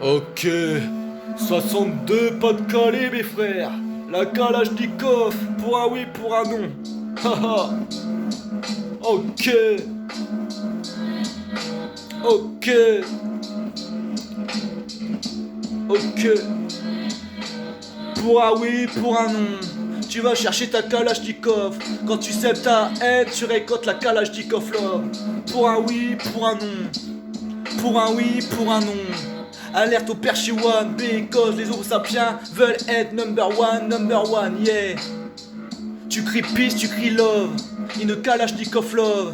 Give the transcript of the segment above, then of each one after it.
Ok, 62 pas de Calais mes frères. La Kalachnikov, pour un oui, pour un non. Haha. Ok. Ok. Ok. Pour un oui, pour un non. Tu vas chercher ta Kalachnikov. Quand tu sèmes ta haine, tu récoltes la Kalachnikov love. Pour un oui, pour un non. Pour un oui, pour un non. Alerte au Perchiwan, because les Homo sapiens veulent être number one, yeah. Tu cries peace, tu cries love, une Kalachnikov love.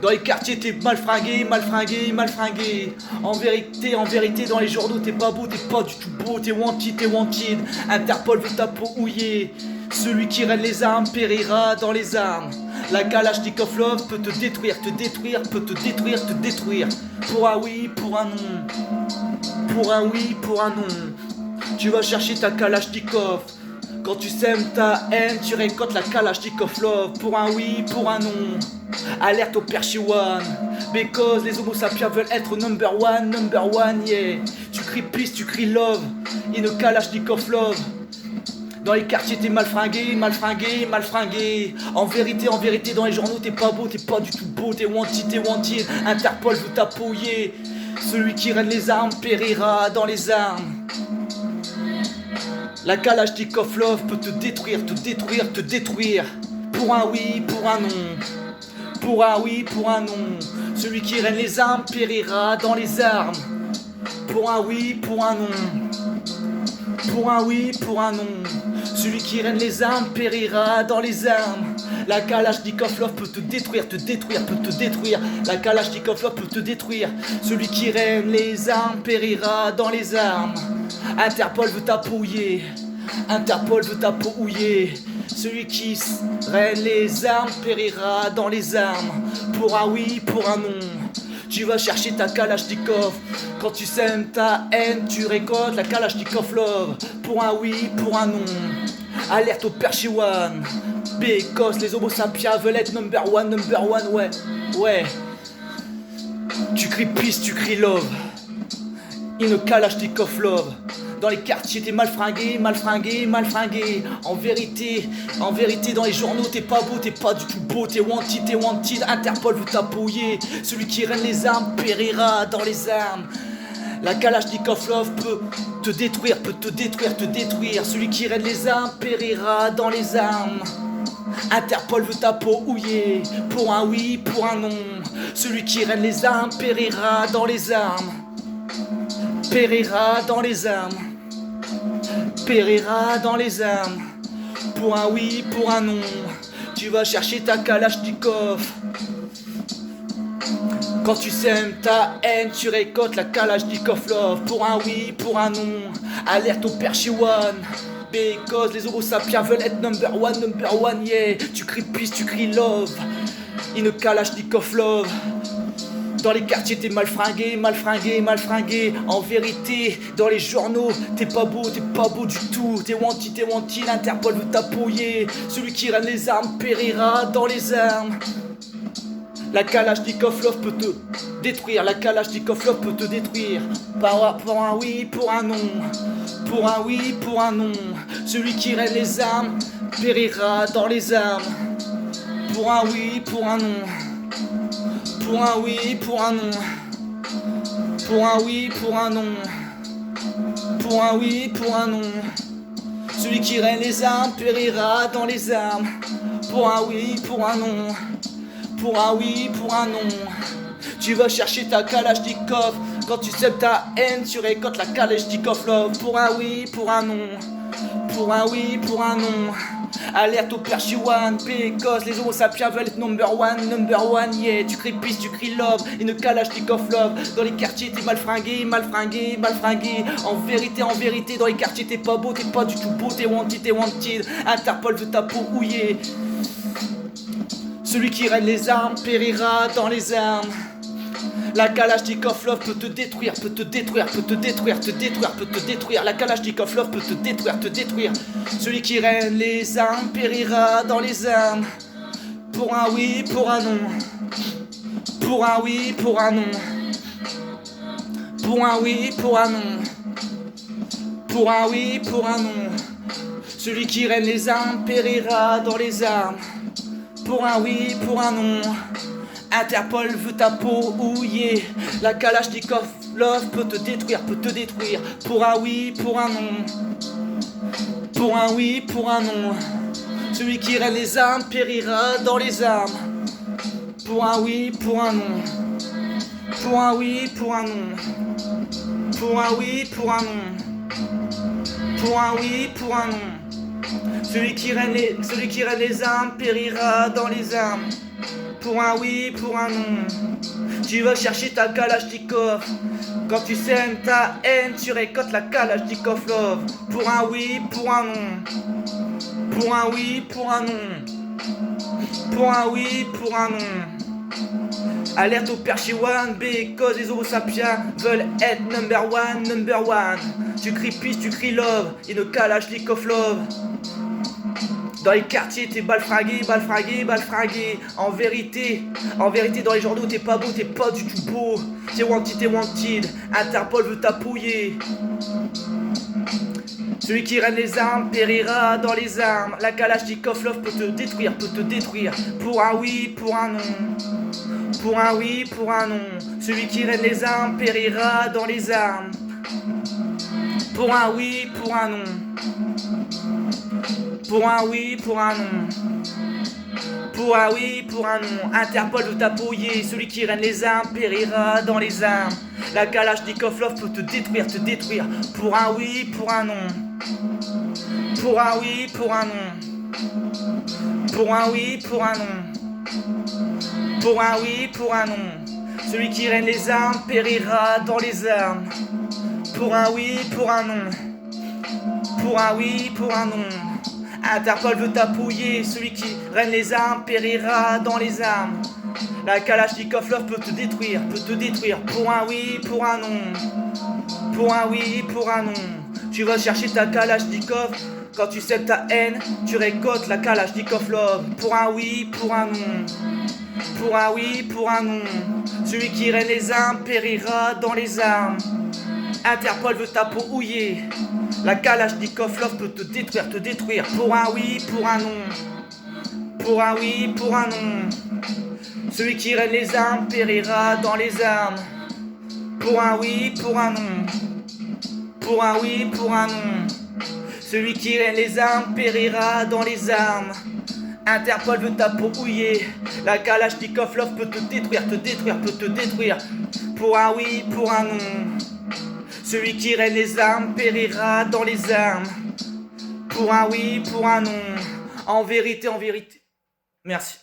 Dans les quartiers t'es mal fringué, mal fringué, mal fringué. En vérité, dans les journaux t'es pas beau, t'es pas du tout beau, t'es wanted. Interpol veut ta peau houillée. Celui qui règne les armes périra dans les armes. La Kalachnikov love peut te détruire, peut te détruire. Pour un oui, pour un non. Pour un oui, pour un non. Tu vas chercher ta Kalachnikov. Quand tu sèmes ta haine, tu récoltes la Kalachnikov love. Pour un oui, pour un non. Alerte au Perchiwan, because les Homo sapiens veulent être number one, yeah. Tu cries peace, tu cries love, une Kalachnikov love. Dans les quartiers t'es mal fringué. En vérité, dans les journaux t'es pas beau, t'es pas du tout beau, t'es wanted. Interpol veut t'appuyer. Celui qui règne les armes périra dans les armes. La Kalachnikov love peut te détruire. Pour un oui, pour un non. Pour un oui, pour un non. Celui qui règne les armes périra dans les armes. Pour un oui, pour un non. Pour un oui, pour un non. Celui qui règne les armes périra dans les armes. La Kalachnikov love peut te détruire. La Kalachnikov love peut te détruire. Celui qui règne les armes périra dans les armes. Interpol veut t'appuyer. Celui qui règne les armes périra dans les armes. Pour un oui, pour un non. Tu vas chercher ta Kalachnikov. Quand tu sèmes ta haine, tu récoltes la Kalachnikov love. Pour un oui, pour un non. Alerte au Perchiwan, because les Homo sapiens veulent être number one, ouais. Tu cries peace, tu cries love, une Kalachnikov love. Dans les quartiers t'es mal fringué. En vérité, dans les journaux t'es pas beau, t'es pas du tout beau, t'es wanted. Interpol veut t'appuyer. Celui qui règne les armes périra dans les armes. La Kalachnikov love peut te détruire. Celui qui règne les armes périra dans les armes. Interpol veut ta peau houillée. Pour un oui, pour un non. Celui qui règne les armes périra dans les armes. Périra dans les armes. Pour un oui, pour un non. Tu vas chercher ta Kalachnikov. Quand tu sèmes ta haine, tu récoltes la Kalachnikov love. Pour un oui, pour un non. Alerte au Perchiwan, because les Homo sapiens veulent être number one, yeah. Tu cries peace, tu cries love, une Kalachnikov love. Dans les quartiers t'es mal fringué. En vérité, dans les journaux t'es pas beau du tout, t'es wanted. Interpol veut t'appuyer. Celui qui règne les armes périra dans les armes. La Kalachnikov love peut te détruire. Pour un oui, pour un non. Pour un oui, pour un non. Celui qui règne les armes périra dans les armes. Pour un oui, pour un non. Pour un oui, pour un non. Pour un oui, pour un non. Pour un oui, pour un non. Celui qui règne les armes périra dans les armes. Pour un oui, pour un non. Pour un oui, pour un non. Tu vas chercher ta Kalachnikov. Quand tu sèmes ta haine, tu récoltes la Kalachnikov love. Pour un oui, pour un non. Pour un oui, pour un non. Alerte au Perchiwan, because les Homo sapiens veulent être number one, yeah. Tu cries peace, tu cries love, une Kalachnikov love. Dans les quartiers t'es mal fringué. En vérité, dans les quartiers t'es pas beau, t'es pas du tout beau, t'es wanted. Interpol veut ta peau houillée. Celui qui règne les armes périra dans les armes. La Kalachnikov love peut te détruire. La Kalachnikov love peut te détruire. Celui qui règne les armes périra dans les armes. Pour un oui, pour un non. Pour un oui, pour un non. Pour un oui, pour un non. Pour un oui, pour un non. Celui qui règne les armes périra dans les armes. Pour un oui, pour un non. Interpol veut ta peau ouillée. La Kalachnikov love peut te détruire, peut te détruire. Pour un oui, pour un non. Pour un oui, pour un non. Celui qui règne les armes périra dans les armes. Pour un oui, pour un non. Pour un oui, pour un non. Pour un oui, pour un non. Pour un oui, pour un non. Celui qui règne les armes périra dans les armes. Pour un oui, pour un non. Tu vas chercher ta Kalachnikov. Quand tu sèmes ta haine, tu récoltes la Kalachnikov love. Pour un oui, pour un non. Pour un oui, pour un non. Pour un oui, pour un non. Alerte au Perchiwan, because les Homo sapiens veulent être number one, number one. Tu cries peace, tu cries love, et une Kalachnikov love. Dans les quartiers, t'es balfragué, balfragué, balfragué. En vérité, dans les journaux, t'es pas beau, t'es pas du tout beau. T'es wanted, t'es wanted. Interpol veut t'appuyer. Celui qui règne les armes périra dans les armes. La Kalachnikov love peut te détruire, peut te détruire. Pour un oui, pour un non. Pour un oui, pour un non. Celui qui règne les armes périra dans les armes. Pour un oui, pour un non. Pour un oui, pour un non. Pour un oui, pour un non. Interpol veut t'appuyer. Celui qui règne les armes périra dans les armes. La Kalachnikov love peut te détruire, te détruire. Pour un oui, pour un non. Pour un oui, pour un non. Pour un oui, pour un non. Pour un oui, pour un non. Celui qui règne les armes périra dans les armes. Pour un oui, pour un non. Pour un oui, pour un non. Interpol veut t'appuyer. Celui qui règne les armes périra dans les armes. La Kalachnikov love peut te détruire, peut te détruire. Pour un oui, pour un non. Pour un oui, pour un non. Tu vas chercher ta Kalachnikov. Quand tu sèmes ta haine, tu récoltes la Kalachnikov love. Pour un oui, pour un non. Pour un oui, pour un non. Celui qui règne les armes périra dans les armes. Interpol veut ta peau ouillée. La Kalachnikov love peut te détruire, te détruire. Pour un oui, pour un non. Pour un oui, pour un non. Celui qui règne les armes périra dans les armes. Pour un oui, pour un non. Pour un oui, pour un non. Celui qui règne les armes périra dans les armes. Interpol veut ta peau ouillée. La Kalachnikov love peut te détruire, peut te détruire. Pour un oui, pour un non. Celui qui règne les armes périra dans les armes. Pour un oui, pour un non. En vérité, en vérité. Merci.